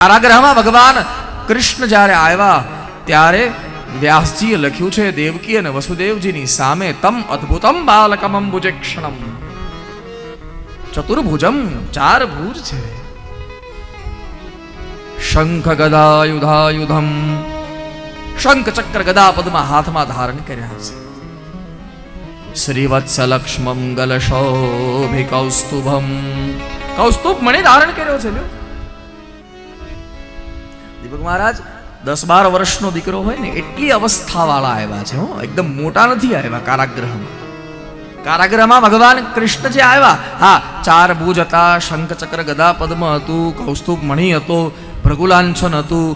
કારાગૃહમાં ભગવાન કૃષ્ણ જ્યારે આવ્યા ત્યારે વ્યાસજીએ લખ્યું છે દેવકી અને વસુદેવજીની સામે તમ અદ્ભુતમ બાલકમ અંબુજેક્ષણમ. ચતુર્ભુજમ, ચાર ભુજ છે. શંખ ગદાયુધાયુધમ, શંખ ચક્ર ગદા પદ્મા હાથમાં ધારણ કર્યા છે. શ્રીવત્સલક્ષ્મમ ગલશોભિ કૌસ્તુભમ, કૌસ્તુભ મણિ ધારણ કર્યો છે. દીપક મહારાજ 10-12 વર્ષનો દીકરો હોય ને એટલી અવસ્થા વાળા આવ્યા છે. એકદમ મોટા નથી આવ્યા. કારાગૃહમાં ભગવાન કૃષ્ણ જે આવ્યા, હા, ચાર ભુજ હતા, શંખ ચક્ર ગદા પદ્મ હતું, કૌસ્તુભ મણિ હતો, ભૃગુલાંછન હતું,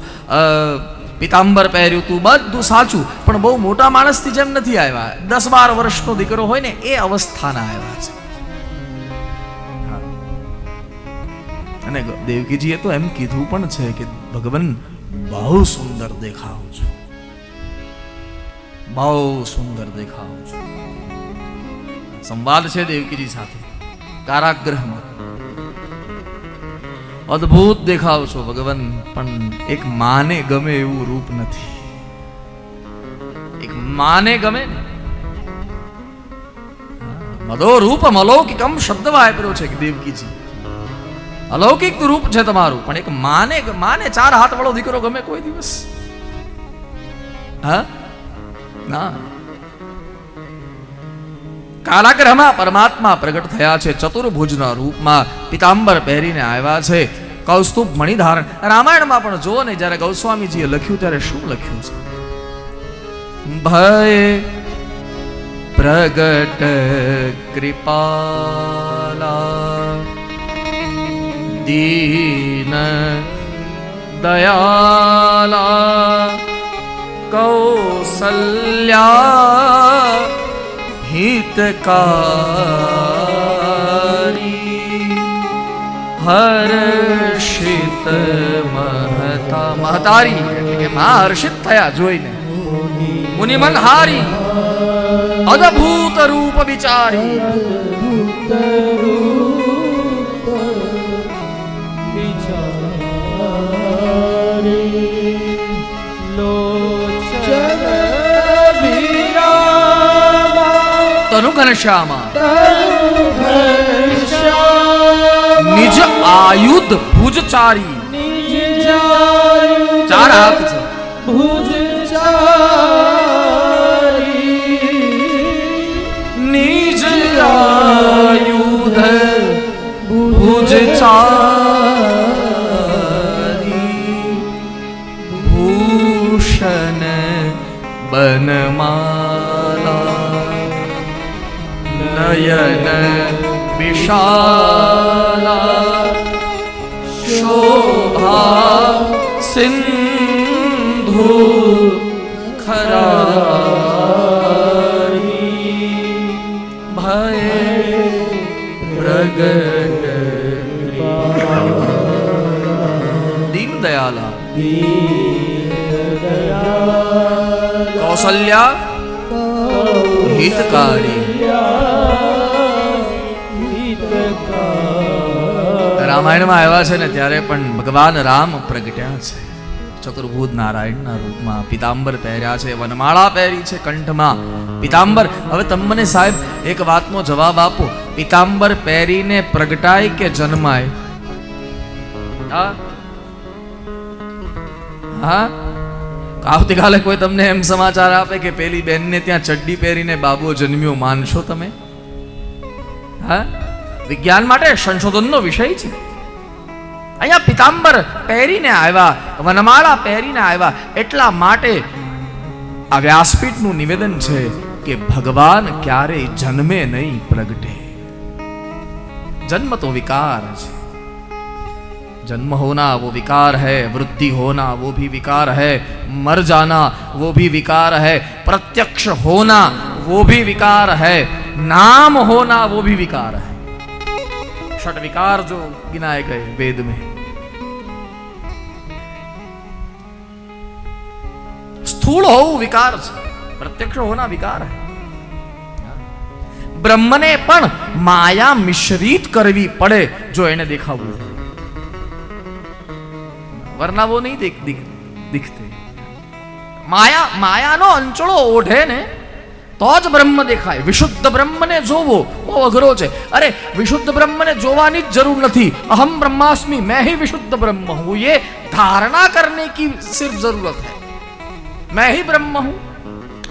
પિતાંબર પહેર્યું હતું, બધું સાચું, પણ બહુ મોટા માણસથી જેમ નથી આવ્યા. 10-12 વર્ષનો દીકરો હોય ને એ અવસ્થાના આવ્યા છે. અને દેવકીજીએ તો એમ કીધું પણ છે કે ભગવાન બહુ સુંદર દેખાવ છો, બહુ સુંદર દેખાવ છો. સંવાદ છે દેવકીજી સાથે કારાગૃહમાં. અદ્ભુત દેખાવ છો ભગવાન, પણ એક માને ગમે એવું રૂપ નથી. એક માને ગમે ને મદો રૂપમ અલૌકિકમ શબ્દ વાપર્યો છે કે દેવકીજી. અલૌકિક રૂપ છે તમારું, પણ એક માને 4 હાથ વાળો દીકરો ગમે કોઈ દિવસ? હા ના. કારાગૃહમાં પરમાત્મા પ્રગટ થયા છે ચતુર્ભુજના રૂપમાં. પિતાંબર પહેરીને આવ્યા છે, કૌસ્તુભ મણિ ધારણ. રામાયણમાં પણ જુઓ ને, જ્યારે ગૌસ્વામીજીએ લખ્યું ત્યારે શું લખ્યું છે? ભય પ્રગટ કૃપાલા દીન દયાલા કૌસલ્યા હિતકારી હર્ષિત મહતારી, એટલે કે હર્ષિત થયા જોઈને. મુનિમન હારી અદભૂત રૂપ વિચારી, તનુ ઘનશ્યામા નિજ આયુધ ભુજચારી. 4 હાથ છે. નિજ આયુધ ભુજચારી ભૂષણ બનમાલા નયન વિશાલા શોભા સિંધુ ખરારી ભય પ્રગટ દીન દયાલા કૌસલ્યા હિતકારી. રામાયણમાં આવ્યા છે ને ત્યારે પણ ભગવાન રામ પ્રગટ્યા છે ચતુર્ભુજ નારાયણના રૂપમાં. પિતાંબર પહેર્યા છે, વનમાળા પહેરી છે કંઠમાં. પિતાંબર, હવે તમે મને સાહેબ એક વાતનો જવાબ આપો, પિતાંબર પહેરીને પ્રગટાય કે જન્માય? હા, આવતીકાલે કોઈ તમને એમ સમાચાર આપે કે પેલી બેનને ત્યાં ચડ્ડી પહેરીને બાબો જન્મ્યો, માનશો તમે? હા, વિજ્ઞાન માટે સંશોધનનો વિષય છે. અહીંયા પિતાંબર પહેરીને આવ્યા, વનમાળા પહેરીને આવ્યા, એટલા માટે આ વ્યાસપીઠનું નિવેદન છે કે ભગવાન ક્યારેય જન્મે નહીં, પ્રગટે. જન્મ તો વિકાર છે. जन्म होना वो विकार है, वृद्धि होना वो भी विकार है, मर जाना वो भी विकार है, प्रत्यक्ष होना वो भी विकार है, नाम होना वो भी विकार है. 6 विकार जो गिनाए गए वेद में. स्थूल हो विकार છે, प्रत्यक्ष होना विकार है. બ્રહ્મને પણ માયા મિશ્રિત કરવી પડે જો એને દેખાવું. वरना वो नहीं दिखते। માયાનો અંચળો ઓઢે ને તો જ બ્રહ્મ દેખાય. વિશુદ્ધ બ્રહ્મને જોવો બહુ અઘરો છે. અરે વિશુદ્ધ બ્રહ્મને જોવાની જ જરૂર નથી. અહમ બ્રહ્માસ્મિ, मैं ही विशुद्ध ब्रह्म हूं, ये धारणा करने की सिर्फ जरूरत है. मैं ही ब्रह्म हूं.